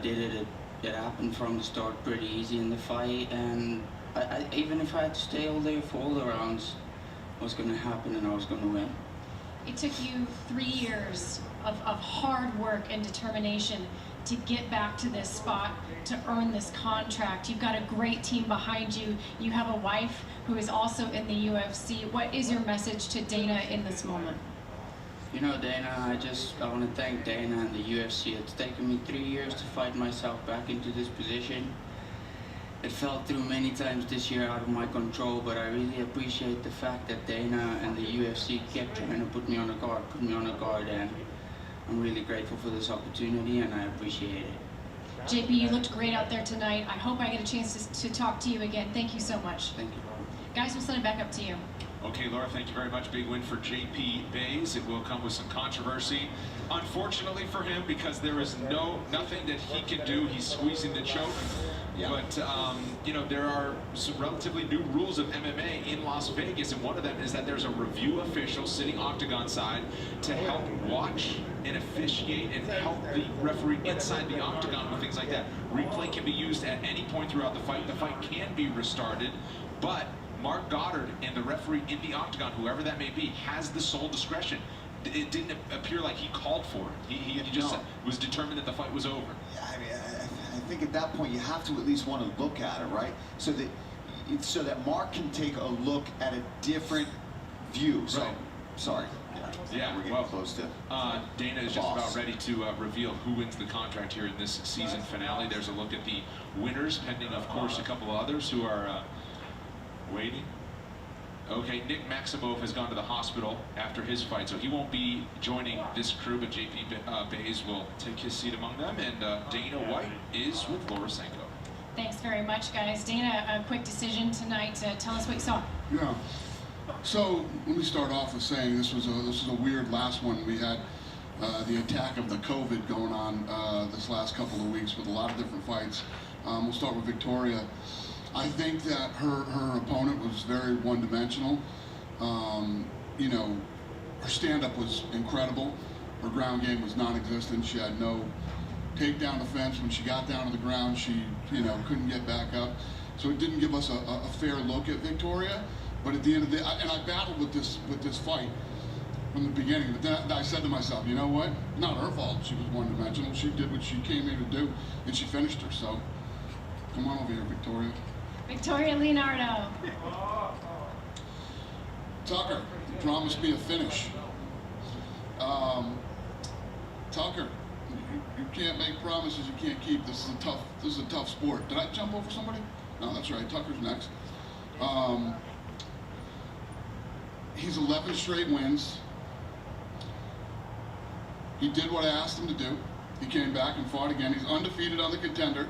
It happened from the start pretty easy in the fight, and even if I had to stay all day for all the rounds, it was going to happen and I was going to win. It took you 3 years of hard work and determination to get back to this spot, to earn this contract. You've got a great team behind you. You have a wife who is also in the UFC. What is your message to Dana in this moment? You know, Dana, I want to thank Dana and the UFC. It's taken me 3 years to fight myself back into this position. It fell through many times this year out of my control, but I really appreciate the fact that Dana and the UFC kept trying to put me on a guard, and I'm really grateful for this opportunity, and I appreciate it. JP, you looked great out there tonight. I hope I get a chance to talk to you again. Thank you so much. Thank you. Guys, we'll send it back up to you. Okay, Laura, thank you very much. Big win for JP Buys. It will come with some controversy, unfortunately for him, because there is nothing that he can do. He's squeezing the choke. Yeah. But, you know, there are some relatively new rules of MMA in Las Vegas, and one of them is that there's a review official sitting octagon side to help watch and officiate and help the referee inside the octagon with things like that. Replay can be used at any point throughout the fight. The fight can be restarted, but Mark Goddard and the referee in the octagon, whoever that may be, has the sole discretion. It didn't appear like he called for it. He just was determined that the fight was over. Yeah, I mean, I think at that point you have to at least want to look at it, right? So that Mark can take a look at a different view. So, right. Sorry. Yeah, we're getting close to Dana is just about ready to reveal who wins the contract here in this season finale. There's a look at the winners, pending, of course, a couple of others who are waiting. Okay, Nick Maximov has gone to the hospital after his fight, so he won't be joining this crew, but JP Buys will take his seat among them, and Dana White is with Laura Sanko. Thanks very much, guys. Dana, a quick decision tonight. Tell us what you saw. Yeah. So let me start off with saying this was a weird last one. We had the attack of the COVID going on this last couple of weeks with a lot of different fights. We'll start with Victoria. I think that her opponent was very one-dimensional. You know, her stand-up was incredible. Her ground game was non-existent. She had no takedown defense. When she got down to the ground, she, you know, couldn't get back up. So it didn't give us a fair look at Victoria. But at the end of the day, and I battled with this fight from the beginning. But then I said to myself, you know what? Not her fault. She was one-dimensional. She did what she came here to do, and she finished her. So come on over here, Victoria. Victoria Leonardo. Tucker, you promised me a finish. Tucker, you can't make promises you can't keep. This is a tough sport. Did I jump over somebody? No, that's right. Tucker's next. He's 11 straight wins. He did what I asked him to do. He came back and fought again. He's undefeated on the Contender.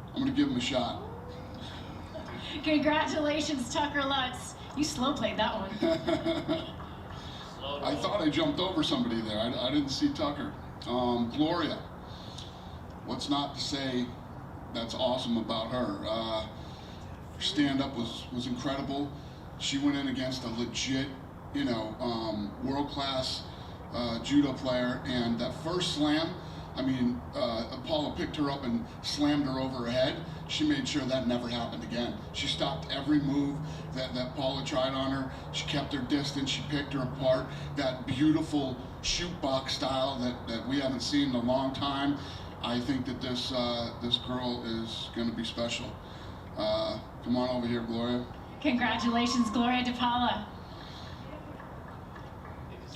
I'm going to give him a shot. Congratulations, Tucker Lutz. You slow played that one. I thought I jumped over somebody there. I didn't see Tucker. Gloria. What's not to say that's awesome about her? Her stand-up was incredible. She went in against a legit, you know, world-class judo player, and that first slam, I mean, Paula picked her up and slammed her over her head. She made sure that never happened again. She stopped every move that Paula tried on her. She kept her distance. She picked her apart. That beautiful shoot box style that we haven't seen in a long time. I think that this girl is going to be special. Come on over here, Gloria. Congratulations, Gloria DePaula.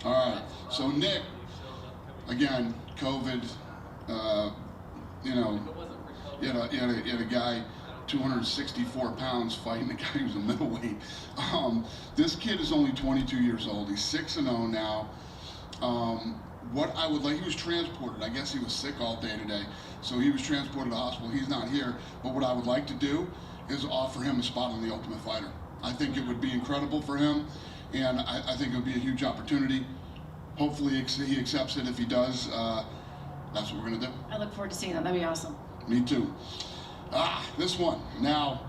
All right, so Nick, again, COVID, you know, you had a guy 264 pounds fighting a guy who's a middleweight. This kid is only 22 years old. He's 6-0 now. What I would like, he was transported. I guess he was sick all day today, so he was transported to the hospital. He's not here, but what I would like to do is offer him a spot on The Ultimate Fighter. I think it would be incredible for him, and I think it would be a huge opportunity. Hopefully he accepts it. If he does, that's what we're going to do. I look forward to seeing that. That'd be awesome. Me too. This one. Now,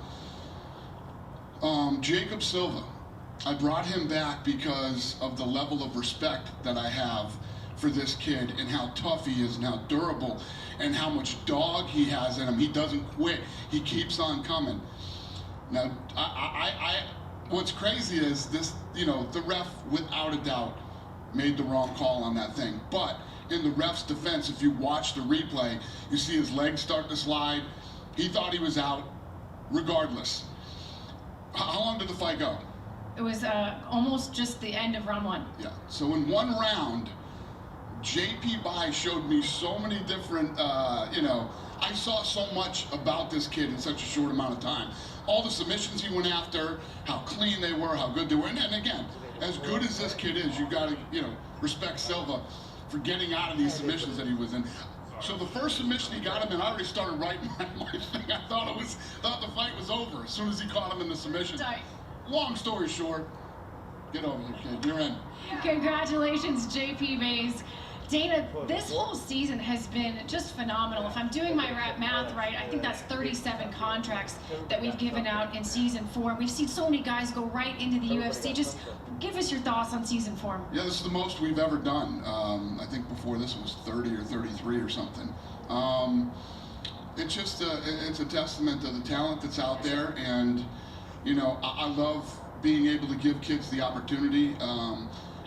Jacob Silva. I brought him back because of the level of respect that I have for this kid and how tough he is and how durable and how much dog he has in him. He doesn't quit. He keeps on coming. Now, what's crazy is this, you know, the ref, without a doubt, made the wrong call on that thing. But in the ref's defense, if you watch the replay, you see his legs start to slide. He thought he was out, regardless. How long did the fight go? It was almost just the end of round 1. Yeah, so in one round, JP Bai showed me so many different, you know, I saw so much about this kid in such a short amount of time. All the submissions he went after, how clean they were, how good they were. And again, as good as this kid is, you got to, you know, respect Silva for getting out of these submissions that he was in. So the first submission he got him in, I already started writing my thing. I thought the fight was over as soon as he caught him in the submission. Long story short, get over here, kid. You're in. Congratulations, JP Bays. Dana, this whole season has been just phenomenal. If I'm doing my math right, I think that's 37 contracts that we've given out in season 4. We've seen so many guys go right into the UFC. Just give us your thoughts on season 4. Yeah, this is the most we've ever done. I think before this was 30 or 33 or something. It's just it's a testament to the talent that's out there, and you know, I love being able to give kids the opportunity.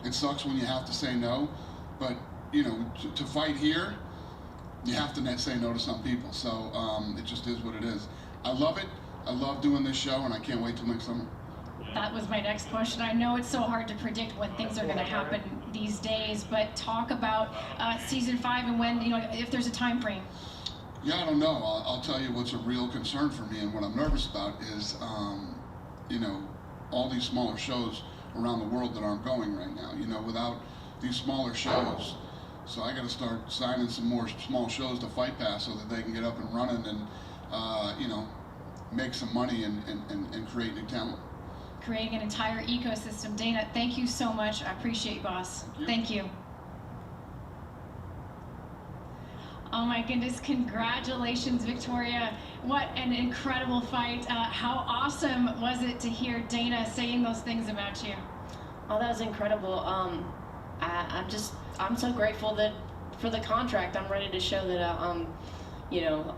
It sucks when you have to say no, but you know, to fight here, you have to say no to some people. So it just is what it is. I love it. I love doing this show, and I can't wait till next summer. That was my next question. I know it's so hard to predict when things are going to happen these days, but talk about season 5 and when, you know, if there's a time frame. Yeah, I don't know. I'll tell you what's a real concern for me and what I'm nervous about is, you know, all these smaller shows around the world that aren't going right now. You know, without these smaller shows. So I got to start signing some more small shows to Fight Pass so that they can get up and running and, you know, make some money and create new talent. Creating an entire ecosystem. Dana, thank you so much. I appreciate you, boss. Thank you. Oh my goodness, congratulations, Victoria. What an incredible fight. How awesome was it to hear Dana saying those things about you? Oh, that was incredible. I'm so grateful that for the contract. I'm ready to show that you know,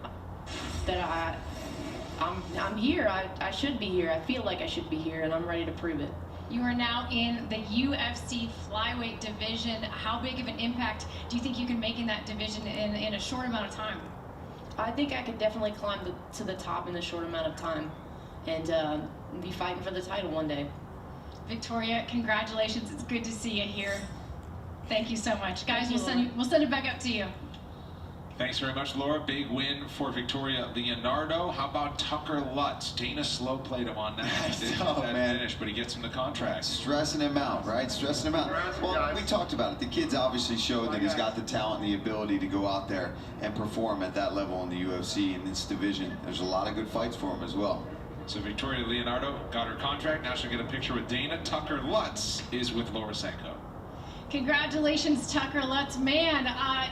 that I'm here. I should be here. I feel like I should be here, and I'm ready to prove it. You are now in the UFC flyweight division. How big of an impact do you think you can make in that division in a short amount of time? I think I could definitely climb to the top in a short amount of time and be fighting for the title one day. Victoria, congratulations. It's good to see you here. Thank you so much. Guys, we'll send it back up to you. Thanks very much, Laura. Big win for Victoria Leonardo. How about Tucker Lutz? Dana slow played him on that. He didn't get that finish, but he gets him the contract. Stressing him out, right? Stressing him out. Well, we talked about it. The kid's obviously showed that he's got the talent and the ability to go out there and perform at that level in the UFC in this division. There's a lot of good fights for him as well. So Victoria Leonardo got her contract. Now she'll get a picture with Dana. Tucker Lutz is with Laura Sanko. Congratulations, Tucker Lutz. Man,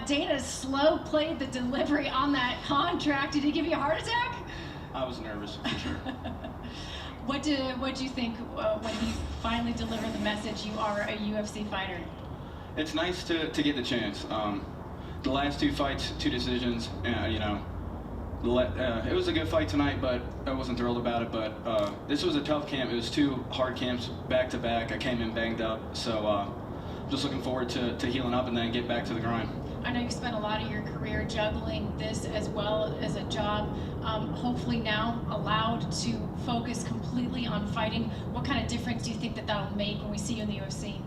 Dana slow played the delivery on that contract. Did he give you a heart attack? I was nervous, for sure. What do you think when he finally delivered the message, you are a UFC fighter? It's nice to get the chance. The last 2 fights, 2 decisions, you know, it was a good fight tonight, but I wasn't thrilled about it. But this was a tough camp. It was 2 hard camps back to back. I came in banged up, so just looking forward to healing up and then get back to the grind. I know you spent a lot of your career juggling this as well as a job. Hopefully now allowed to focus completely on fighting. What kind of difference do you think that'll make when we see you in the UFC?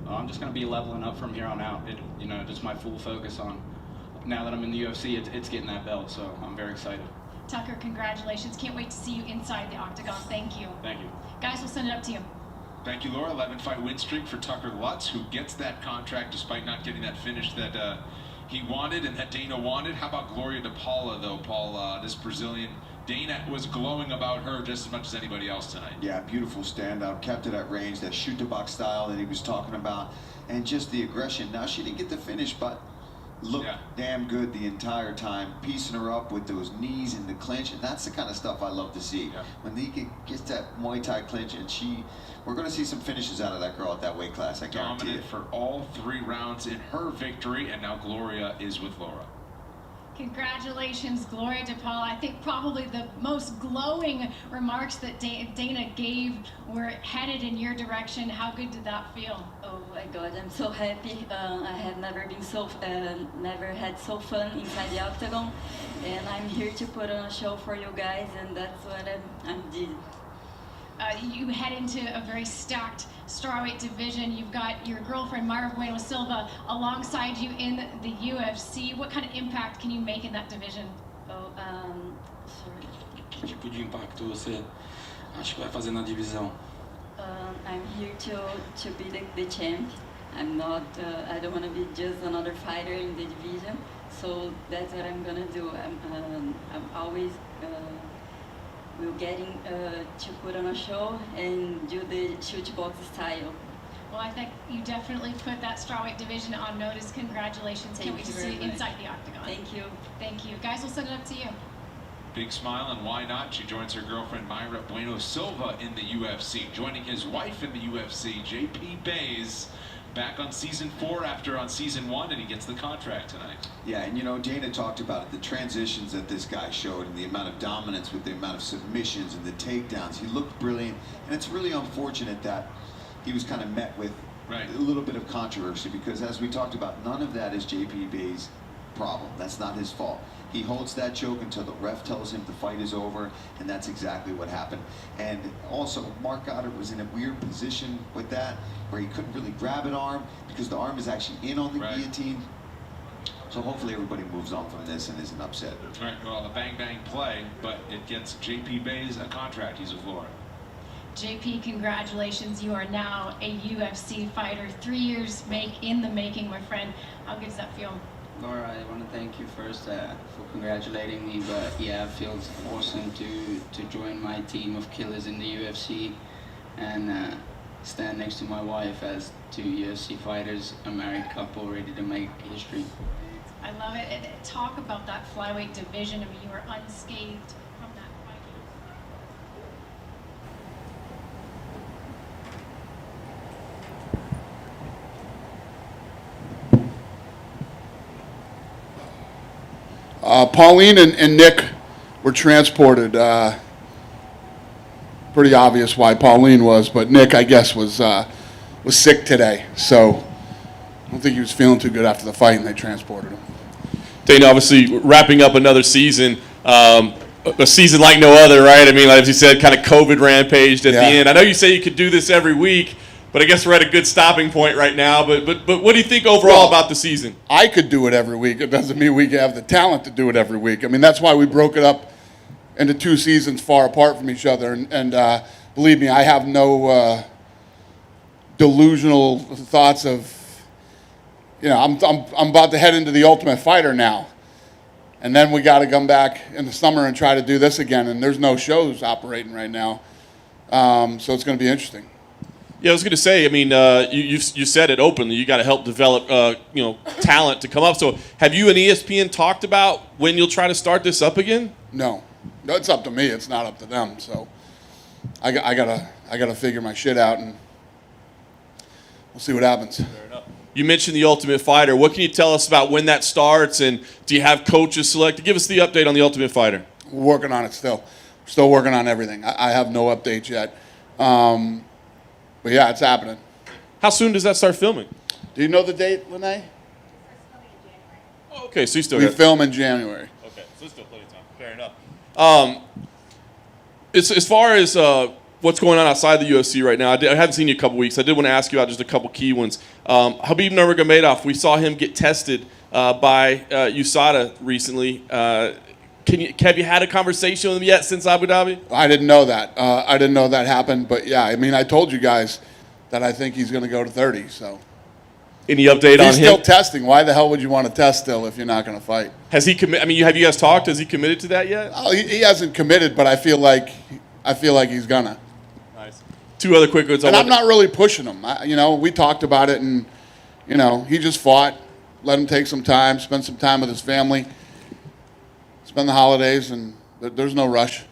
I'm just going to be leveling up from here on out. You know, just my full focus on, now that I'm in the UFC, it's getting that belt, so I'm very excited. Tucker, congratulations. Can't wait to see you inside the octagon. Thank you. Thank you. Guys, we'll send it up to you. Thank you, Laura. 11-fight win streak for Tucker Lutz, who gets that contract despite not getting that finish that he wanted and that Dana wanted. How about Gloria DePaula, though, Paul? This Brazilian, Dana was glowing about her just as much as anybody else tonight. Yeah, beautiful standout. Kept it at range, that shoot-to-box style that he was talking about, and just the aggression. Now, she didn't get the finish, but looked damn good the entire time, piecing her up with those knees in the clinch, and that's the kind of stuff I love to see. Yeah. When he gets that Muay Thai clinch, and we're going to see some finishes out of that girl at that weight class, I guarantee Dominant it. for all 3 rounds in her victory, and now Gloria is with Laura. Congratulations, Gloria DePaul. I think probably the most glowing remarks that Dana gave were headed in your direction. How good did that feel? Oh my God, I'm so happy. I have never been never had so fun inside the octagon, and I'm here to put on a show for you guys, and that's what I'm did. You head into a very stacked strawweight division. You've got your girlfriend Mayra Bueno Silva alongside you in the UFC. What kind of impact can you make in that division? Oh, sorry. Que tipo de impacto você acha que vai fazer na divisão? I'm here to be the champ. I'm not. I don't want to be just another fighter in the division. So that's what I'm gonna do. I'm always. We're getting to put on a show and do the shoot box style. Well, I think you definitely put that strawweight division on notice. Congratulations. Can't wait to see you inside the octagon. Thank you. Thank you. Guys, we'll send it up to you. Big smile, and why not? She joins her girlfriend Mayra Bueno Silva in the UFC, joining his wife in the UFC, JP Bays, back on season 4 after on season 1, and he gets the contract tonight. Yeah, and you know, Dana talked about it, the transitions that this guy showed and the amount of dominance with the amount of submissions and the takedowns. He looked brilliant, and it's really unfortunate that he was kind of met with a little bit of controversy, because as we talked about, none of that is JP Bay's problem. That's not his fault. He holds that choke until the ref tells him the fight is over, and that's exactly what happened. And also, Mark Goddard was in a weird position with that, where he couldn't really grab an arm, because the arm is actually in on the guillotine. So hopefully everybody moves on from this and isn't upset. Right, well, a bang-bang play, but it gets JP Bays a contract. He's with Laura. JP, congratulations. You are now a UFC fighter. 3 years in the making, my friend. How good does that feel? Laura, I want to thank you first for congratulating me, but yeah, it feels awesome to join my team of killers in the UFC and stand next to my wife as 2 UFC fighters, a married couple ready to make history. I love it. And talk about that flyweight division. I mean, you were unscathed from that fight. Pauline and Nick were transported. Pretty obvious why Pauline was, but Nick, I guess, was sick today. So I don't think he was feeling too good after the fight, and they transported him. Dana, obviously wrapping up another season, a season like no other, right? I mean, as you said, kind of COVID rampaged at the end. I know you say you could do this every week, but I guess we're at a good stopping point right now. But what do you think overall about the season? I could do it every week. It doesn't mean we have the talent to do it every week. I mean, that's why we broke it up into 2 seasons far apart from each other. And believe me, I have no delusional thoughts of, you know, I'm about to head into the Ultimate Fighter now. And then we got to come back in the summer and try to do this again. And there's no shows operating right now. So it's going to be interesting. Yeah, I was going to say, I mean, you said it openly. You got to help develop, talent to come up. So have you and ESPN talked about when you'll try to start this up again? No, it's up to me. It's not up to them. So I gotta figure my shit out, and we'll see what happens. Fair enough. You mentioned the Ultimate Fighter. What can you tell us about when that starts, and do you have coaches selected? Give us the update on the Ultimate Fighter. We're working on it still. We're still working on everything. I have no updates yet. But yeah, it's happening. How soon does that start filming? Do you know the date, Lene? Oh, okay, so you still We got film in January. Okay, so there's still plenty of time. Fair enough. As far as what's going on outside the UFC right now, I haven't seen you a couple weeks. I did want to ask you about just a couple key ones. Khabib Nurmagomedov, we saw him get tested by USADA recently. Have you had a conversation with him yet since Abu Dhabi? I didn't know that. I didn't know that happened. But yeah, I mean, I told you guys that I think he's going to go to 30. So any update on him? He's still testing. Why the hell would you want to test still if you're not going to fight? Has he committed? I mean, have you guys talked? Has he committed to that yet? Oh, he hasn't committed, but I feel like he's gonna. Nice. 2 other quick ones. And I'm not really pushing him. We talked about it, and he just fought. let him take some time, spend some time with his family, spend the holidays, and there's no rush.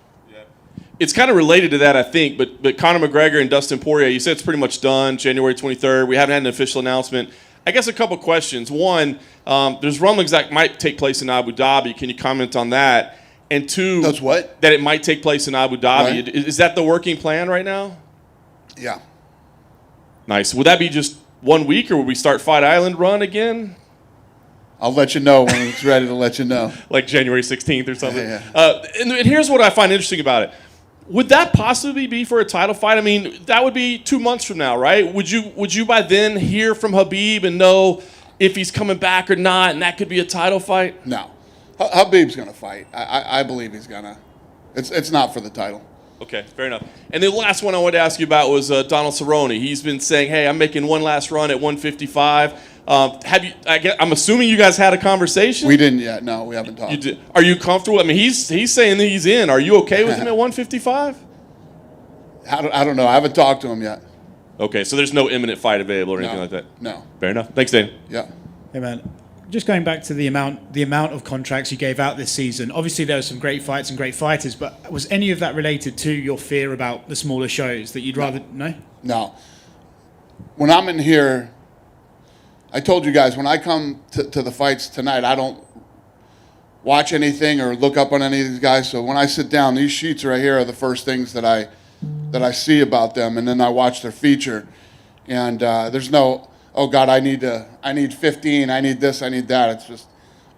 It's kind of related to that, I think, but Conor McGregor and Dustin Poirier, you said it's pretty much done, January 23rd. We haven't had an official announcement. I guess a couple questions. One, there's rumblings that might take place in Abu Dhabi. Can you comment on that? And two, That's what? That it might take place in Abu Dhabi. Right. Is that the working plan right now? Yeah. Nice. Would that be just 1 week, or would we start Fight Island run again? I'll let you know when it's ready to let you know. Like January 16th or something? Yeah. And here's what I find interesting about it. Would that possibly be for a title fight? I mean, that would be 2 months from now, right? Would you by then hear from Khabib and know if he's coming back or not, and that could be a title fight? No. Khabib's going to fight. I believe he's going to. It's not for the title. Okay, fair enough. And the last one I wanted to ask you about was Donald Cerrone. He's been saying, hey, I'm making one last run at 155. I'm assuming you guys had a conversation? We didn't yet. No, we haven't talked. You did. Are you comfortable? I mean, he's saying that he's in. Are you okay with him at 155? I don't know. I haven't talked to him yet. Okay, so there's no imminent fight available or anything like that? No. Fair enough. Thanks, Dana. Yeah. Hey, man. Just going back to the amount of contracts you gave out this season, obviously there were some great fights and great fighters, but was any of that related to your fear about the smaller shows that you'd rather... No? No. When I'm in here, I told you guys, when I come to the fights tonight, I don't watch anything or look up on any of these guys. So when I sit down, these sheets right here are the first things that I see about them, and then I watch their feature. And there's no... oh, God, I need 15, I need this, I need that. It's just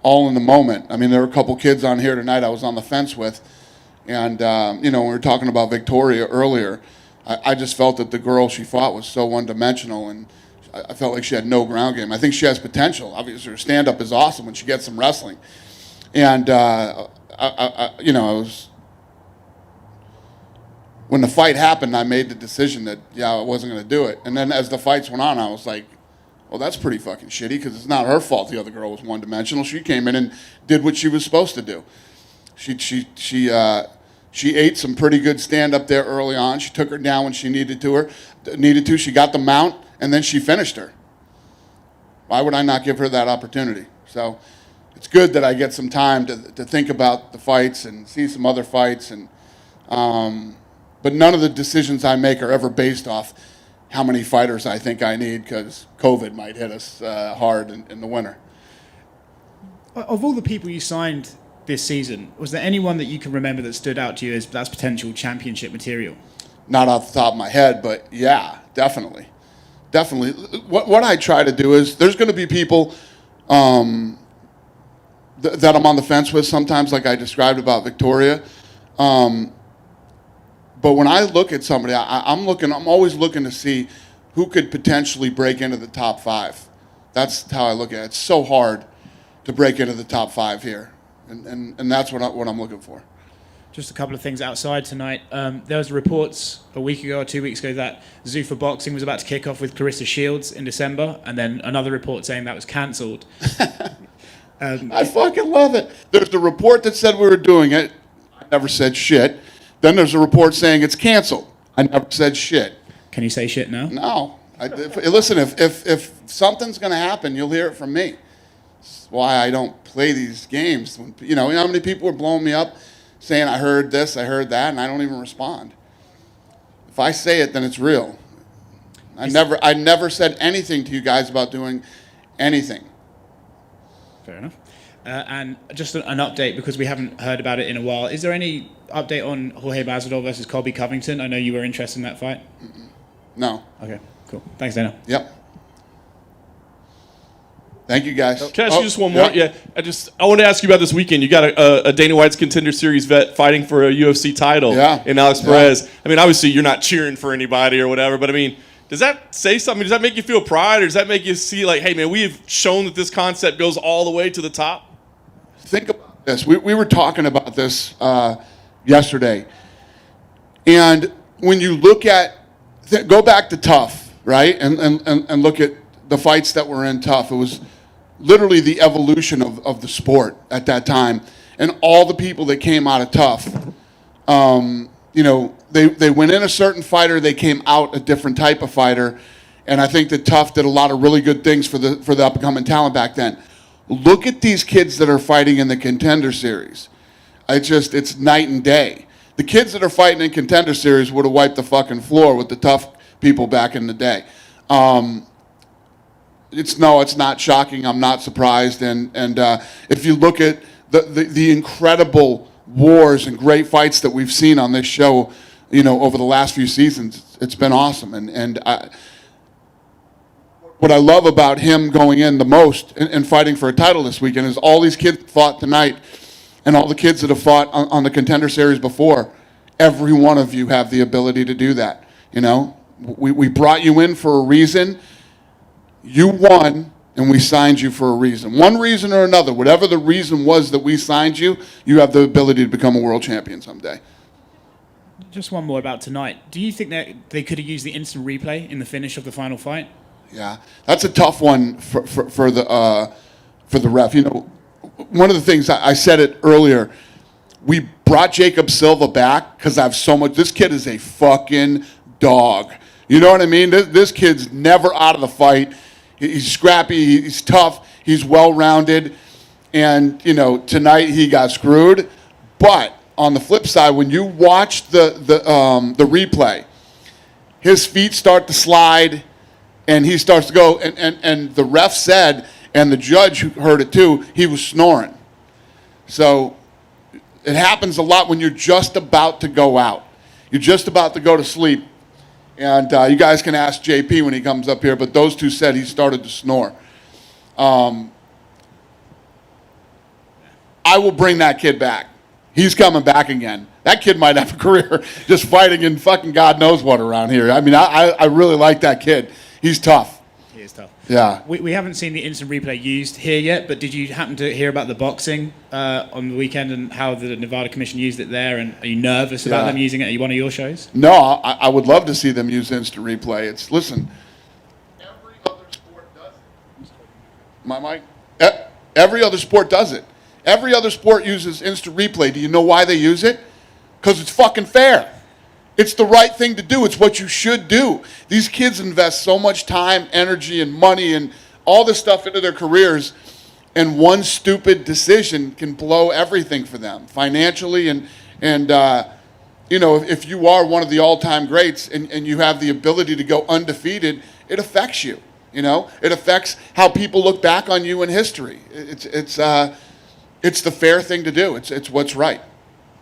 all in the moment. I mean, there were a couple kids on here tonight I was on the fence with. And, when we were talking about Victoria earlier, I just felt that the girl she fought was so one-dimensional, and I felt like she had no ground game. I think she has potential. Obviously, her stand-up is awesome when she gets some wrestling. And, when the fight happened, I made the decision that, I wasn't going to do it. And then as the fights went on, I was like, well, that's pretty fucking shitty, because it's not her fault the other girl was one-dimensional. She came in and did what she was supposed to do. She ate some pretty good stand-up there early on. She took her down when she needed to. She got the mount, and then she finished her. Why would I not give her that opportunity? So it's good that I get some time to think about the fights and see some other fights. And but none of the decisions I make are ever based off how many fighters I think I need, because COVID might hit us hard in the winter. Of all the people you signed this season, was there anyone that you can remember that stood out to you as that's potential championship material? Not off the top of my head, but yeah, definitely. Definitely. What I try to do is, there's going to be people that I'm on the fence with sometimes, like I described about Victoria. But when I look at somebody, I'm always looking to see who could potentially break into the top 5. That's how I look at it. It's so hard to break into the top 5 here. And that's what I'm looking for. Just a couple of things outside tonight. There was reports a week ago or 2 weeks ago that Zuffa Boxing was about to kick off with Clarissa Shields in December, and then another report saying that was cancelled. I fucking love it. There's the report that said we were doing it. I never said shit. Then there's a report saying it's canceled. I never said shit. Can you say shit now? No. Listen, if something's going to happen, you'll hear it from me. That's why I don't play these games. You know how many people are blowing me up saying I heard this, I heard that, and I don't even respond. If I say it, then it's real. I never said anything to you guys about doing anything. Fair enough. And just an update, because we haven't heard about it in a while. Is there any update on Jorge Masvidal versus Colby Covington? I know you were interested in that fight. No. Okay, cool. Thanks, Dana. Yep. Thank you, guys. Can I ask you just one more? Yeah. I want to ask you about this weekend. You got a Dana White's Contender Series vet fighting for a UFC title in Alex Perez. I mean, obviously you're not cheering for anybody or whatever, but I mean, does that say something? Does that make you feel pride, or does that make you see like, hey man, we have shown that this concept goes all the way to the top? Think about this. We were talking about this yesterday. And when you look at, go back to Tough, right? And look at the fights that were in Tough. It was literally the evolution of the sport at that time. And all the people that came out of Tough, they went in a certain fighter, they came out a different type of fighter. And I think that Tough did a lot of really good things for the up-and-coming talent back then. Look at these kids that are fighting in the Contender Series. It's night and day. The kids that are fighting in Contender Series would have wiped the fucking floor with the Tough people back in the day. It's not shocking. I'm not surprised. And if you look at the incredible wars and great fights that we've seen on this show, over the last few seasons, it's been awesome. What I love about him going in the most and fighting for a title this weekend is all these kids fought tonight and all the kids that have fought on the Contender Series before. Every one of you have the ability to do that. We brought you in for a reason. You won, and we signed you for a reason. One reason or another, whatever the reason was that we signed you, you have the ability to become a world champion someday. Just one more about tonight. Do you think that they could have used the instant replay in the finish of the final fight? Yeah, that's a tough one for the ref. One of the things I said it earlier. We brought Jacob Silva back because I have so much. This kid is a fucking dog. You know what I mean? This kid's never out of the fight. He's scrappy. He's tough. He's well-rounded. And tonight he got screwed. But on the flip side, when you watch the replay, his feet start to slide. And he starts to go, and the ref said, and the judge heard it too, he was snoring. So it happens a lot when you're just about to go out. You're just about to go to sleep. And you guys can ask JP when he comes up here, but those two said he started to snore. I will bring that kid back. He's coming back again. That kid might have a career just fighting in fucking God knows what around here. I mean, I really like that kid. He's tough. He is tough. Yeah. We haven't seen the instant replay used here yet, but did you happen to hear about the boxing on the weekend and how the Nevada Commission used it there? And are you nervous about them using it at one of your shows? No, I would love to see them use instant replay. Listen, every other sport does it. My mic? Every other sport does it. Every other sport uses instant replay. Do you know why they use it? Because it's fucking fair. It's the right thing to do. It's what you should do. These kids invest so much time, energy, and money and all this stuff into their careers, and one stupid decision can blow everything for them financially. And if you are one of the all-time greats and you have the ability to go undefeated, it affects you. It affects how people look back on you in history. It's the fair thing to do. It's what's right.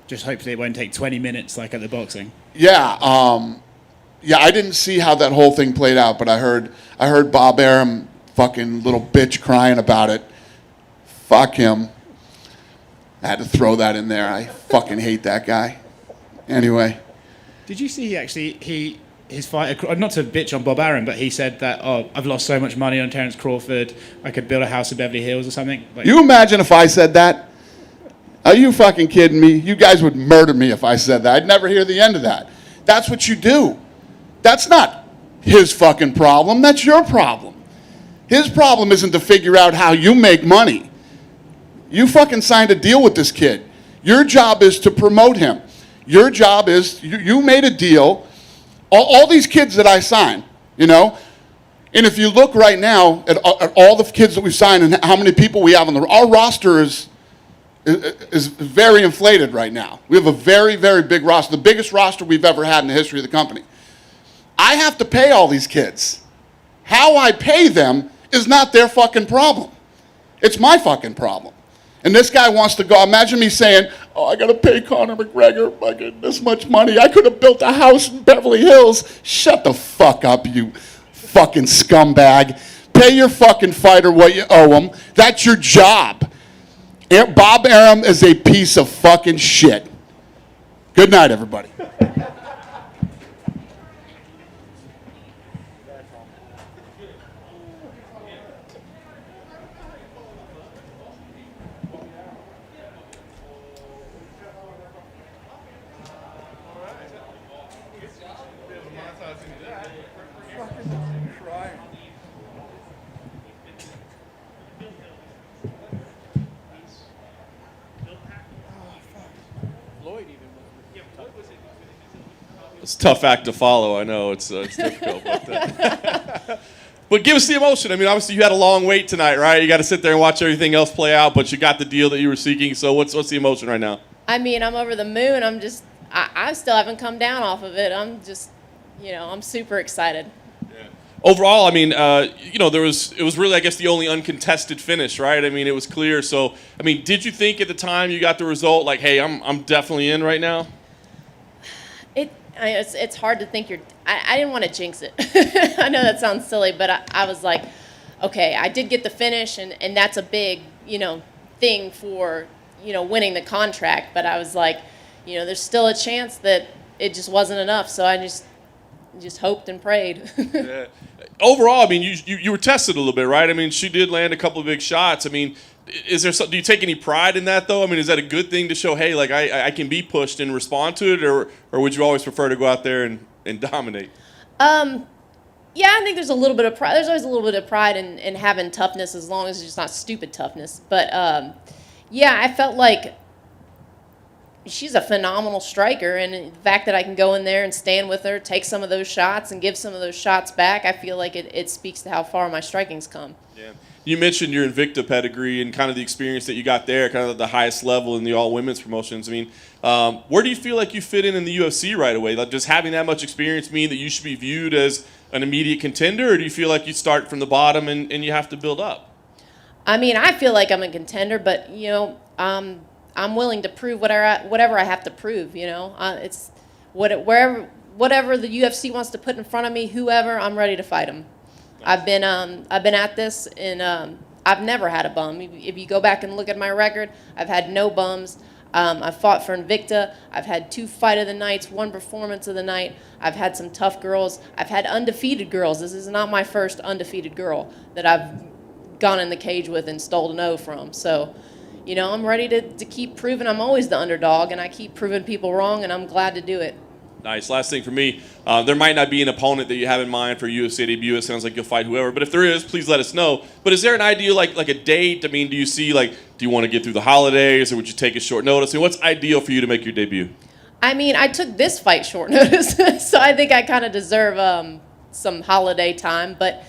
Just hopefully it won't take 20 minutes like at the boxing. Yeah, I didn't see how that whole thing played out, but I heard Bob Arum, fucking little bitch, crying about it. Fuck him. I had to throw that in there. I fucking hate that guy. Anyway. Did you see his fight, not to bitch on Bob Arum, but he said that, I've lost so much money on Terence Crawford, I could build a house in Beverly Hills or something? You imagine if I said that? Are you fucking kidding me? You guys would murder me if I said that. I'd never hear the end of that. That's what you do. That's not his fucking problem. That's your problem. His problem isn't to figure out how you make money. You fucking signed a deal with this kid. Your job is to promote him. Your job is, you made a deal. All these kids that I signed, and if you look right now at all the kids that we've signed and how many people we have on our roster is very inflated right now. We have a very, very big roster, the biggest roster we've ever had in the history of the company. I have to pay all these kids. How I pay them is not their fucking problem. It's my fucking problem. And this guy wants to go. Imagine me saying, I got to pay Conor McGregor fucking this much money. I could have built a house in Beverly Hills. Shut the fuck up, you fucking scumbag. Pay your fucking fighter what you owe him. That's your job. Bob Arum is a piece of fucking shit. Good night, everybody. It's a tough act to follow. I know it's difficult, but but give us the emotion. I mean, obviously you had a long wait tonight, right? You got to sit there and watch everything else play out, but you got the deal that you were seeking. So what's the emotion right now? I mean, I'm over the moon. I still haven't come down off of it. I'm just, I'm super excited. Overall, I mean, it was really, I guess, the only uncontested finish, right? I mean, it was clear. So, I mean, did you think at the time you got the result, like, hey, I'm definitely in right now? It's hard to think I didn't want to jinx it. I know that sounds silly, but I was like, okay, I did get the finish, and that's a big, thing for, winning the contract. But I was like, there's still a chance that it just wasn't enough. So I just hoped and prayed. Yeah. Overall, I mean, you were tested a little bit, right? I mean, she did land a couple of big shots. I mean, do you take any pride in that, though? I mean, is that a good thing to show, hey, like, I can be pushed and respond to it, or would you always prefer to go out there and dominate? Yeah, I think there's a little bit of pride. There's always a little bit of pride in having toughness, as long as it's just not stupid toughness. But, yeah, I felt like she's a phenomenal striker, and the fact that I can go in there and stand with her, take some of those shots, and give some of those shots back, I feel like it speaks to how far my striking's come. Yeah. You mentioned your Invicta pedigree and kind of the experience that you got there, kind of the highest level in the all-women's promotions. I mean, where do you feel like you fit in the UFC right away? Like, does having that much experience mean that you should be viewed as an immediate contender, or do you feel like you start from the bottom and you have to build up? I mean, I feel like I'm a contender, but, I'm willing to prove whatever I have to prove, It's whatever the UFC wants to put in front of me, whoever, I'm ready to fight them. I've been at this, and I've never had a bum. If you go back and look at my record, I've had no bums. I've fought for Invicta. I've had 2 fight of the nights, 1 performance of the night. I've had some tough girls. I've had undefeated girls. This is not my first undefeated girl that I've gone in the cage with and stole an O from. So, I'm ready to keep proving I'm always the underdog, and I keep proving people wrong, and I'm glad to do it. Nice. Last thing for me, there might not be an opponent that you have in mind for UFC debut. It sounds like you'll fight whoever. But if there is, please let us know. But is there an ideal, like a date? I mean, do you see, do you want to get through the holidays, or would you take a short notice? I mean, what's ideal for you to make your debut? I mean, I took this fight short notice, so I think I kind of deserve some holiday time. But,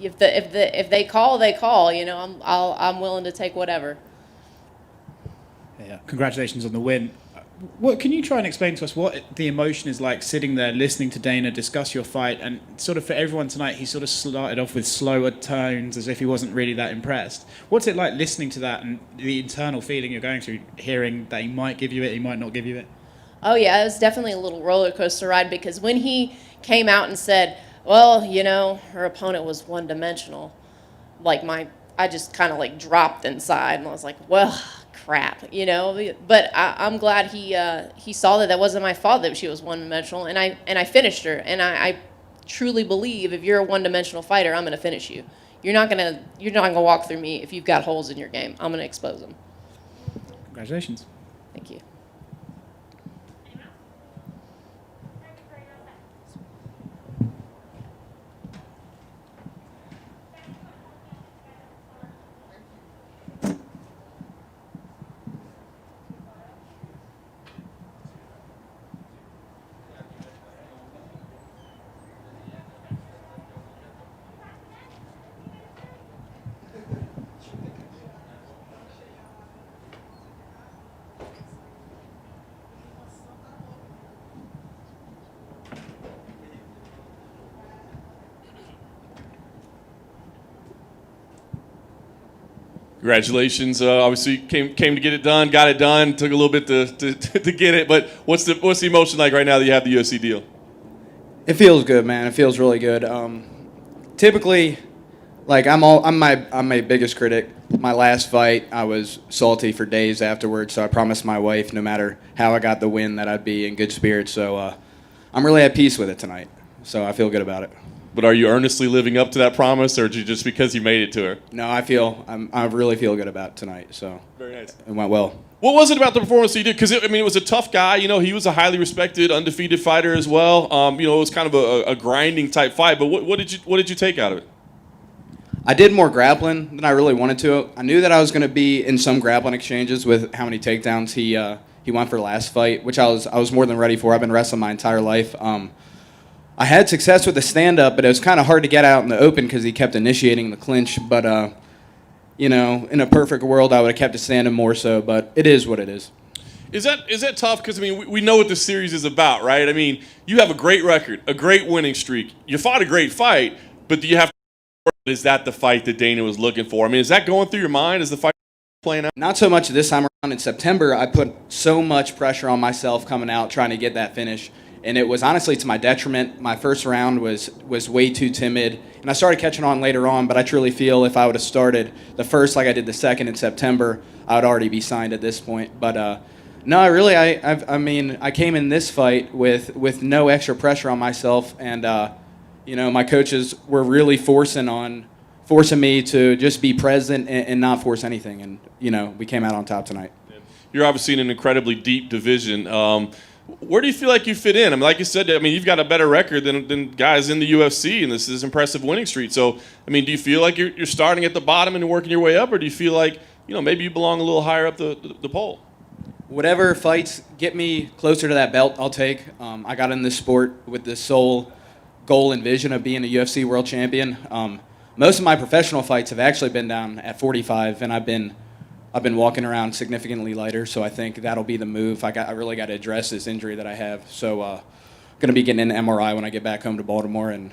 if they call, they call. I'm willing to take whatever. Yeah. Congratulations on the win. What can you try and explain to us what the emotion is like sitting there listening to Dana discuss your fight, and sort of for everyone tonight, he sort of started off with slower tones as if he wasn't really that impressed. What's it like listening to that and the internal feeling you're going through, hearing that he might give you it, he might not give you it? Oh yeah, it was definitely a little roller coaster ride, because when he came out and said, well, her opponent was one-dimensional, I just kind of dropped inside, and I was like, well, crap, But I'm glad he saw that wasn't my fault that she was one-dimensional, and I finished her. And I truly believe if you're a one-dimensional fighter, I'm going to finish you. You're not gonna walk through me if you've got holes in your game. I'm going to expose them. Congratulations. Thank you. Congratulations. Obviously, came to get it done, got it done. Took a little bit to get it, but what's the emotion like right now that you have the UFC deal? It feels good, man. It feels really good. Typically, I'm my biggest critic. My last fight, I was salty for days afterwards, so I promised my wife, no matter how I got the win, that I'd be in good spirits. So I'm really at peace with it tonight. So I feel good about it. But are you earnestly living up to that promise, or just because you made it to her? No, I really feel good about tonight. So very nice. It went well. What was it about the performance that you did? Because it was a tough guy. He was a highly respected, undefeated fighter as well. It was kind of a grinding type fight. But what did you take out of it? I did more grappling than I really wanted to. I knew that I was going to be in some grappling exchanges with how many takedowns he he went for last fight, which I was more than ready for. I've been wrestling my entire life. I had success with the stand-up, but it was kind of hard to get out in the open because he kept initiating the clinch. But, you know, in a perfect world, I would have kept it standing more so, but it is what it is. Is that tough? Because, I mean, we know what this series is about, right? I mean, you have a great record, a great winning streak. You fought a great fight, but do you have to – is that the fight that Dana was looking for? I mean, is that going through your mind? Is the fight playing out? Not so much this time around. In September, I put so much pressure on myself coming out trying to get that finish. And it was honestly to my detriment. My first round was way too timid. And I started catching on later on, but I truly feel if I would have started the first like I did the second in September, I would already be signed at this point. But no, really, I mean, I came in this fight with no extra pressure on myself. And, you know, my coaches were really forcing me to just be present and not force anything. And, you know, we came out on top tonight. You're obviously in an incredibly deep division. Where do you feel like you fit in? I mean, like you said, I mean, you've got a better record than guys in the UFC, and this is impressive winning streak. So, I mean, do you feel like you're starting at the bottom and working your way up, or do you feel like, you know, maybe you belong a little higher up the pole? Whatever fights get me closer to that belt, I'll take. I got in this sport with the sole goal and vision of being a UFC world champion. Most of my professional fights have actually been down at 45, and I've been walking around significantly lighter, so I think that'll be the move. I really got to address this injury that I have. So going to be getting an MRI when I get back home to Baltimore and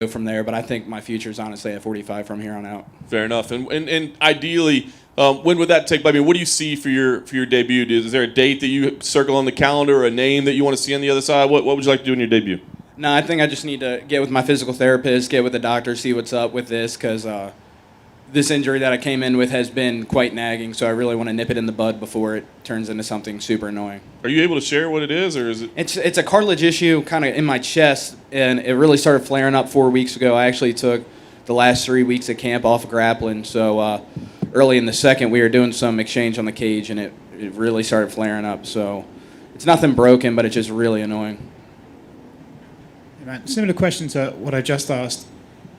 go from there. But I think my future is honestly at 45 from here on out. Fair enough. And ideally, when would that take? I mean, what do you see for your debut? Is there a date that you circle on the calendar, or a name that you want to see on the other side? What would you like to do in your debut? No, I think I just need to get with my physical therapist, get with the doctor, see what's up with this, because this injury that I came in with has been quite nagging, so I really want to nip it in the bud before it turns into something super annoying. Are you able to share what it is, or is it? It's a cartilage issue kind of in my chest, and it really started flaring up 4 weeks ago. I actually took the last 3 weeks of camp off of grappling, so early in the second we were doing some exchange on the cage, and it really started flaring up. So it's nothing broken, but it's just really annoying. Man, similar question to what I just asked.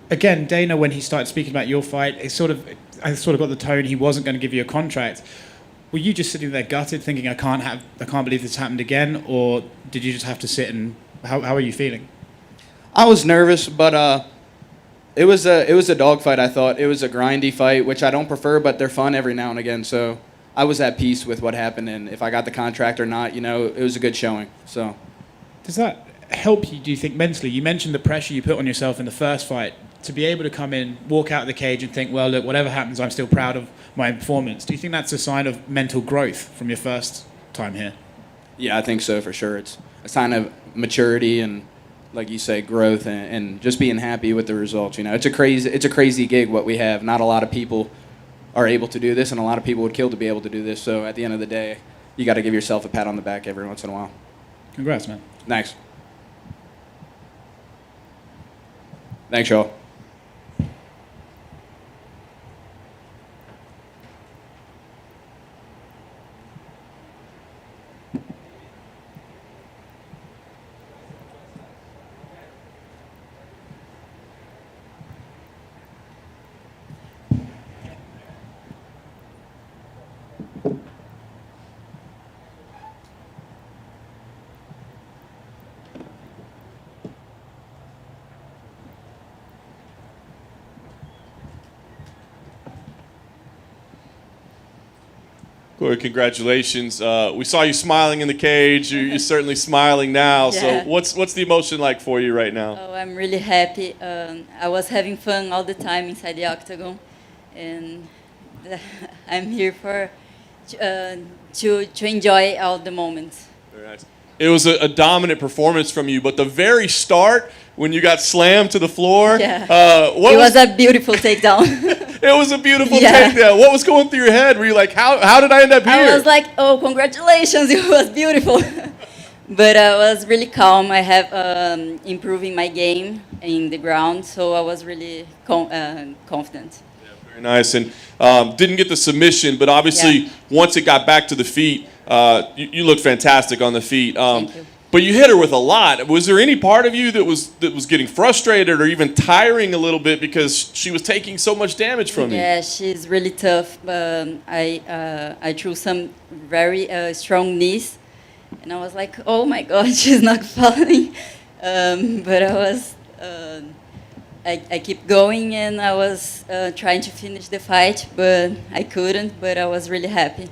Again, Dana, when he started speaking about your fight, I sort of got the tone he wasn't going to give you a contract. Were you just sitting there gutted, thinking I can't believe this happened again, or did you just have to sit and how are you feeling? I was nervous, but it was a dogfight. I thought it was a grindy fight, which I don't prefer, but they're fun every now and again. So I was at peace with what happened, and if I got the contract or not, you know, it was a good showing. So does that help you? Do you think mentally? You mentioned the pressure you put on yourself in the first fight. To be able to come in, walk out of the cage and think, well, look, whatever happens, I'm still proud of my performance. Do you think that's a sign of mental growth from your first time here? Yeah, I think so for sure. It's a sign of maturity and, like you say, growth and just being happy with the results. You know, it's a crazy gig what we have. Not a lot of people are able to do this, and a lot of people would kill to be able to do this. So at the end of the day, you got to give yourself a pat on the back every once in a while. Congrats, man. Thanks. Thanks, y'all. Corey, congratulations. We saw you smiling in the cage. You're certainly smiling now. Yeah. So what's the emotion like for you right now? Oh, I'm really happy. I was having fun all the time inside the octagon, and I'm here for to enjoy all the moments. Very nice. It was a dominant performance from you, but the very start, when you got slammed to the floor, it was a beautiful takedown. It was a beautiful takedown. What was going through your head? Were you like, how did I end up here? I was like, oh, congratulations, it was beautiful. But I was really calm. I have improving my game in the ground, so I was really confident. Yeah, very nice. And didn't get the submission, but obviously once it got back to the feet, you looked fantastic on the feet. Thank you. But you hit her with a lot. Was there any part of you that was getting frustrated or even tiring a little bit because she was taking so much damage from you? Yeah, she's really tough. I threw some very strong knees, and I was like, oh my God, she's not falling. But I was, I keep going, and I was trying to finish the fight, but I couldn't. But I was really happy.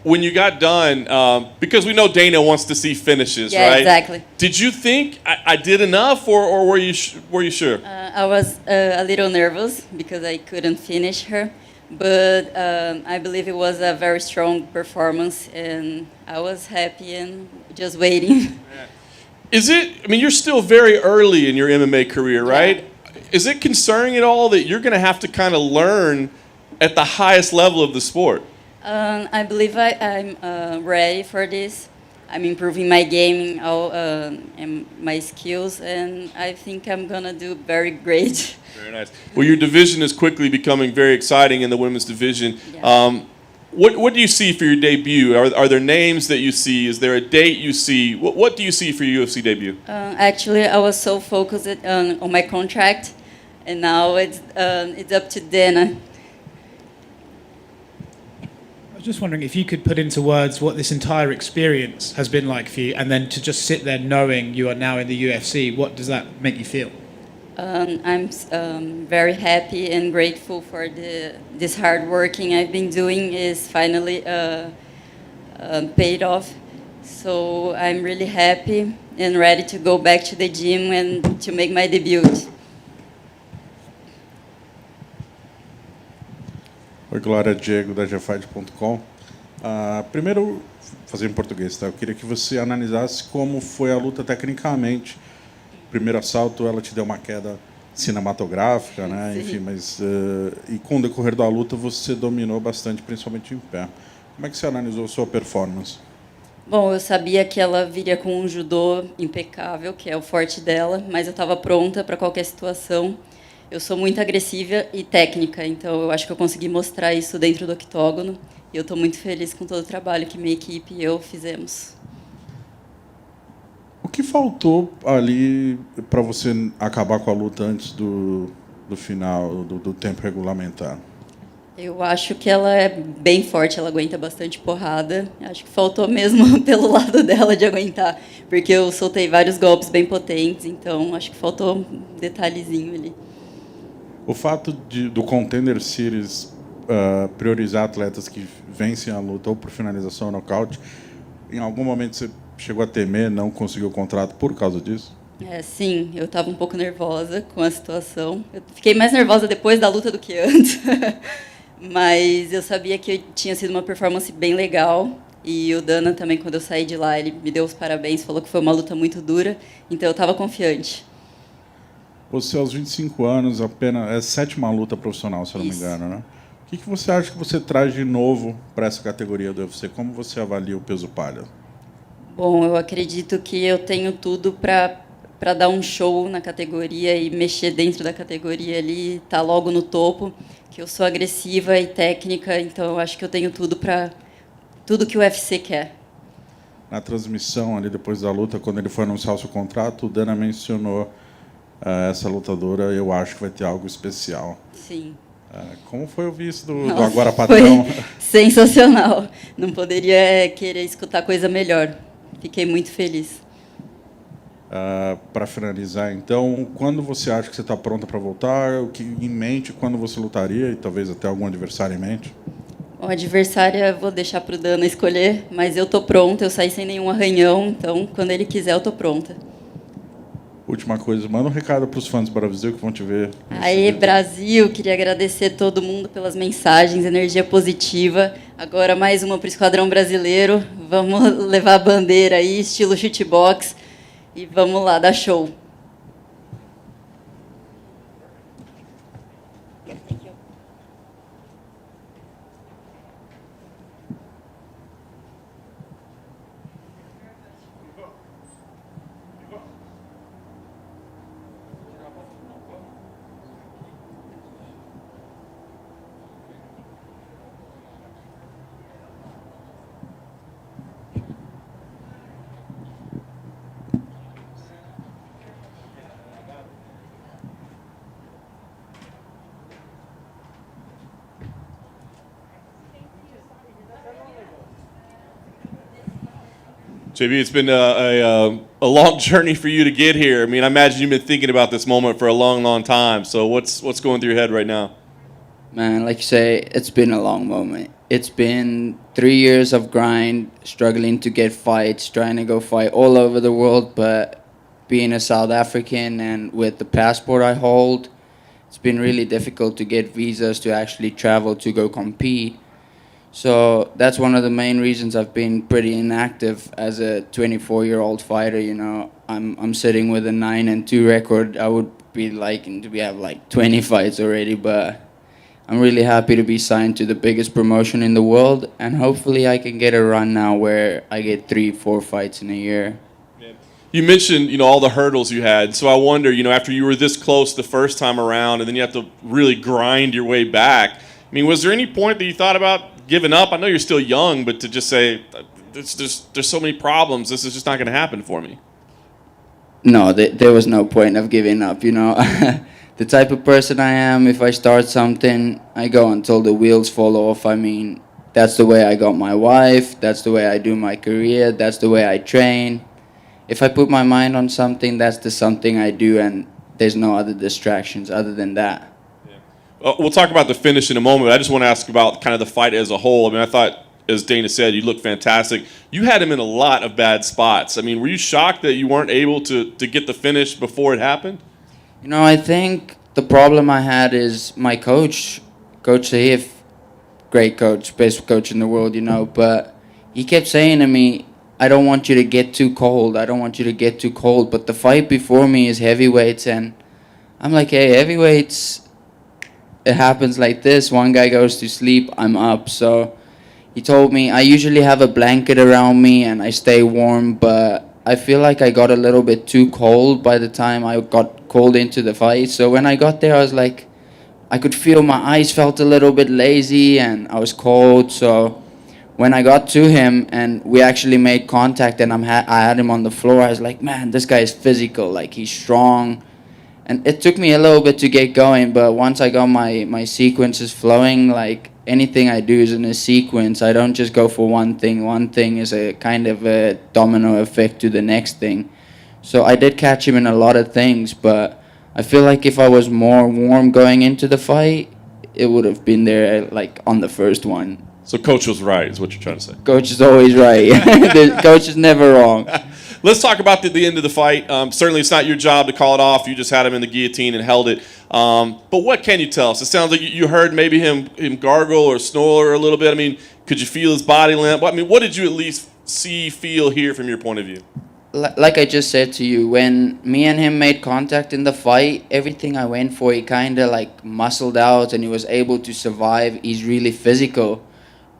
When you got done, because we know Dana wants to see finishes, Yeah, right? exactly. Did you think I did enough, or were you sure? I was a little nervous because I couldn't finish her, but I believe it was a very strong performance, and I was happy and just waiting. Is it? I mean, you're still very early in your MMA career, right? Yeah. Is it concerning at all that you're going to have to kind of learn at the highest level of the sport? I believe I'm ready for this. I'm improving my game and my skills, and I think I'm gonna do very great. Very nice. Well, your division is quickly becoming very exciting in the women's division. Yeah. What do you see for your debut? Are there names that you see? Is there a date you see? What do you see for your UFC debut? Actually, I was so focused on my contract, and now it's up to Dana. I was just wondering if you could put into words what this entire experience has been like for you, and then to just sit there knowing you are now in the UFC, what does that make you feel? I'm very happy and grateful for this hard working I've been doing is finally paid off. So I'm really happy and ready to go back to the gym and to make my debut. Oi, Glória, Diego, da GFight.com. Primeiro, fazer em português, tá? Eu queria que você analisasse como foi a luta tecnicamente. Primeiro assalto, ela te deu uma queda cinematográfica, né? Sim. Enfim, mas... e com o decorrer da luta, você dominou bastante, principalmente em pé. Como é que você analisou a sua performance? Bom, eu sabia que ela viria com um judô impecável, que é o forte dela, mas eu estava pronta para qualquer situação. Eu sou muito agressiva e técnica, então eu acho que eu consegui mostrar isso dentro do octógono. E eu estou muito feliz com todo o trabalho que minha equipe e eu fizemos. O que faltou ali para você acabar com a luta antes do final, do tempo regulamentar? Eu acho que ela é bem forte, ela aguenta bastante porrada. Acho que faltou mesmo pelo lado dela de aguentar, porque eu soltei vários golpes bem potentes, então acho que faltou um detalhezinho ali. O fato do Contender Series priorizar atletas que vencem a luta ou por finalização ou nocaute, em algum momento você chegou a temer, não conseguiu o contrato por causa disso? Sim, eu estava um pouco nervosa com a situação. Eu fiquei mais nervosa depois da luta do que antes. Mas eu sabia que tinha sido uma performance bem legal. E o Dana também, quando eu saí de lá, ele me deu os parabéns, falou que foi uma luta muito dura. Então eu estava confiante. Você, aos 25 anos, apenas é a 7ª luta profissional, se eu não me engano, né? O que você acha que você traz de novo para essa categoria do UFC? Como você avalia o peso palha? Bom, eu acredito que eu tenho tudo para dar um show na categoria e mexer dentro da categoria ali, estar logo no topo, que eu sou agressiva e técnica, então eu acho que eu tenho tudo para tudo que o UFC quer. Na transmissão, ali depois da luta, quando ele foi anunciar o seu contrato, o Dana mencionou essa lutadora, eu acho que vai ter algo especial. Sim. Como foi ouvir isso do agora patrão? Foi sensacional. Não poderia querer escutar coisa melhor. Fiquei muito feliz. Para finalizar, então, quando você acha que você está pronta para voltar? O que em mente, quando você lutaria? E talvez até algum adversário em mente? Bom, adversária eu vou deixar para o Dana escolher, mas eu estou pronta, eu saí sem nenhum arranhão, então, quando ele quiser, eu estou pronta. Última coisa, manda um recado para os fãs do Brasil que vão te ver. Aí, Brasil, queria agradecer todo mundo pelas mensagens, energia positiva. Agora mais uma para o Esquadrão Brasileiro. Vamos levar a bandeira aí, estilo shootbox, e vamos lá, dar show. JB, it's been a long journey for you to get here. I mean, I imagine you've been thinking about this moment for a long, long time. So what's going through your head right now? Man, like you say, it's been a long moment. It's been 3 years of grind, struggling to get fights, trying to go fight all over the world, but being a South African and with the passport I hold, it's been really difficult to get visas to actually travel to go compete. So that's one of the main reasons I've been pretty inactive as a 24-year-old fighter. You know, I'm sitting with a 9-2 record. I would be liking to have like 20 fights already, but I'm really happy to be signed to the biggest promotion in the world, and hopefully I can get a run now where I get 3-4 fights in a year. You mentioned, all the hurdles you had. So I wonder, after you were this close the first time around, and then you have to really grind your way back. I mean, was there any point that you thought about giving up? I know you're still young, but to just say, there's so many problems, this is just not going to happen for me. No, there was no point of giving up, The type of person I am, if I start something, I go until the wheels fall off. I mean, that's the way I got my wife, that's the way I do my career, that's the way I train. If I put my mind on something, that's the something I do, and there's no other distractions other than that. Yeah. We'll talk about the finish in a moment, but I just want to ask about kind of the fight as a whole. I mean, I thought, as Dana said, you looked fantastic. You had him in a lot of bad spots. I mean, were you shocked that you weren't able to get the finish before it happened? I think the problem I had is my coach, Coach Sahif, great coach, best coach in the world, but he kept saying to me, I don't want you to get too cold. I don't want you to get too cold. But the fight before me is heavyweights, and I'm like, hey, heavyweights, it happens like this. One guy goes to sleep, I'm up. So he told me I usually have a blanket around me and I stay warm, but I feel like I got a little bit too cold by the time I got called into the fight. So when I got there, I was like, I could feel my eyes felt a little bit lazy and I was cold. So when I got to him and we actually made contact and I had him on the floor, I was like, man, this guy is physical, like he's strong. And it took me a little bit to get going, but once I got my sequences flowing, like anything I do is in a sequence. I don't just go for one thing. One thing is a kind of a domino effect to the next thing. So I did catch him in a lot of things, but I feel like if I was more warm going into the fight, it would have been there like on the first one. So coach was right, is what you're trying to say. Coach is always right. The coach is never wrong. Let's talk about the end of the fight. Certainly it's not your job to call it off. You just had him in the guillotine and held it. But what can you tell us? It sounds like you heard maybe him gargle or snore a little bit. I mean, could you feel his body limp? I mean, what did you at least see, feel, hear from your point of view? Like I just said to you, when me and him made contact in the fight, everything I went for, he kind of like muscled out and he was able to survive. He's really physical.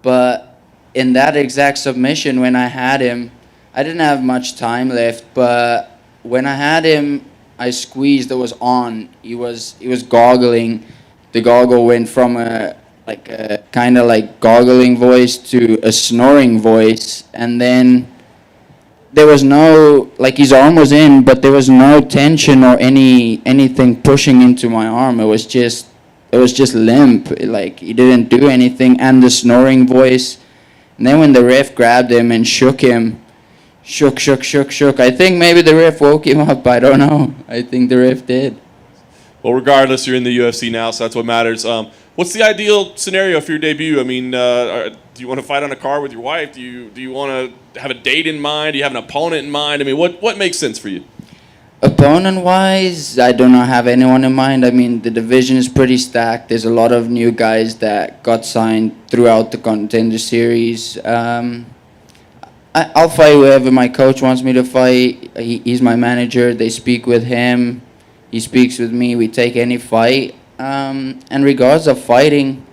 But in that exact submission, when I had him, I didn't have much time left, but when I had him, I squeezed, it was on. He was goggling. The goggle went from a kind of like goggling voice to a snoring voice, and then there was no, like his arm was in, but there was no tension or anything pushing into my arm. It was just limp, like he didn't do anything, and the snoring voice. And then when the ref grabbed him and shook him, shook. I think maybe the ref woke him up, I don't know. I think the ref did. Well, regardless, you're in the UFC now, so that's what matters. What's the ideal scenario for your debut? I mean, do you want to fight on a car with your wife? Do you want to have a date in mind? Do you have an opponent in mind? I mean, what makes sense for you? Opponent-wise, I do not have anyone in mind. I mean, the division is pretty stacked. There's a lot of new guys that got signed throughout the Contender series. I'll fight whoever my coach wants me to fight. He's my manager. They speak with him. He speaks with me. We take any fight. And regards of fighting,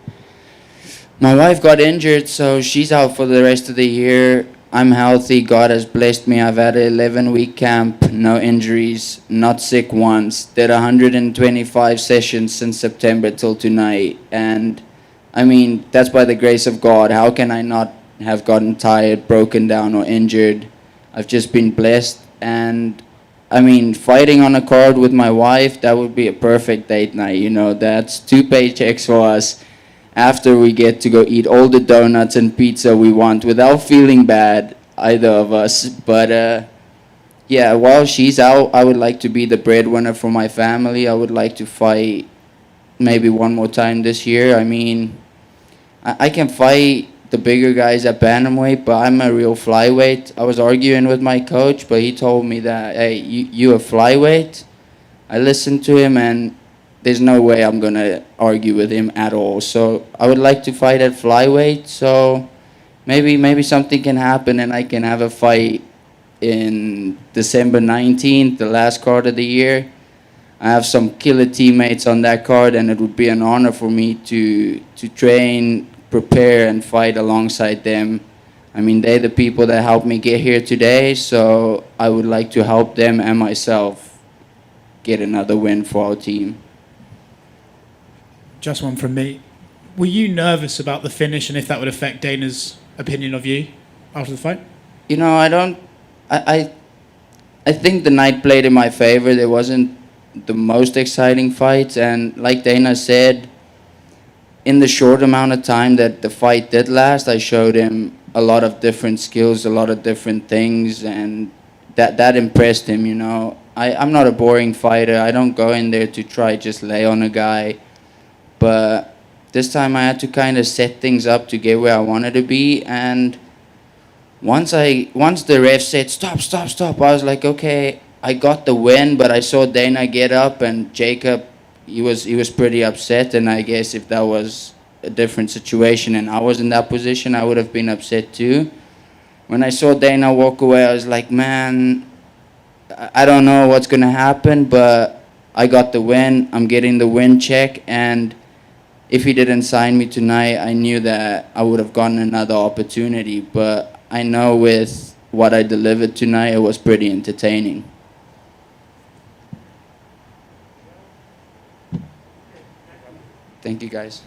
my wife got injured, so she's out for the rest of the year. I'm healthy. God has blessed me. I've had an 11-week camp, no injuries, not sick once. Did 125 sessions since September till tonight. And, I mean, that's by the grace of God. How can I not have gotten tired, broken down, or injured? I've just been blessed. And, I mean, fighting on a card with my wife, that would be a perfect date night. That's 2 paychecks for us. After we get to go eat all the donuts and pizza we want without feeling bad, either of us. But yeah, while she's out, I would like to be the breadwinner for my family. I would like to fight maybe one more time this year. I mean, I can fight the bigger guys at bantamweight, but I'm a real flyweight. I was arguing with my coach, but he told me that, hey, you a flyweight? I listened to him, and there's no way I'm going to argue with him at all. So I would like to fight at flyweight, so maybe something can happen and I can have a fight in December 19th, the last card of the year. I have some killer teammates on that card, and it would be an honor for me to train, prepare, and fight alongside them. I mean, they're the people that helped me get here today, so I would like to help them and myself get another win for our team. Just one from me. Were you nervous about the finish and if that would affect Dana's opinion of you after the fight? You know, I think the night played in my favor. There wasn't the most exciting fights, and like Dana said, in the short amount of time that the fight did last, I showed him a lot of different skills, a lot of different things, and that impressed him, you know. I'm not a boring fighter. I don't go in there to try just lay on a guy, but this time I had to kind of set things up to get where I wanted to be, and once the ref said stop, I was like, okay, I got the win, but I saw Dana get up, and Jacob, he was pretty upset, and I guess if that was a different situation and I was in that position, I would have been upset too. When I saw Dana walk away, I was like, man, I don't know what's gonna happen, but I got the win. I'm getting the win check, and if he didn't sign me tonight, I knew that I would have gotten another opportunity, but I know with what I delivered tonight, it was pretty entertaining. Thank you, guys.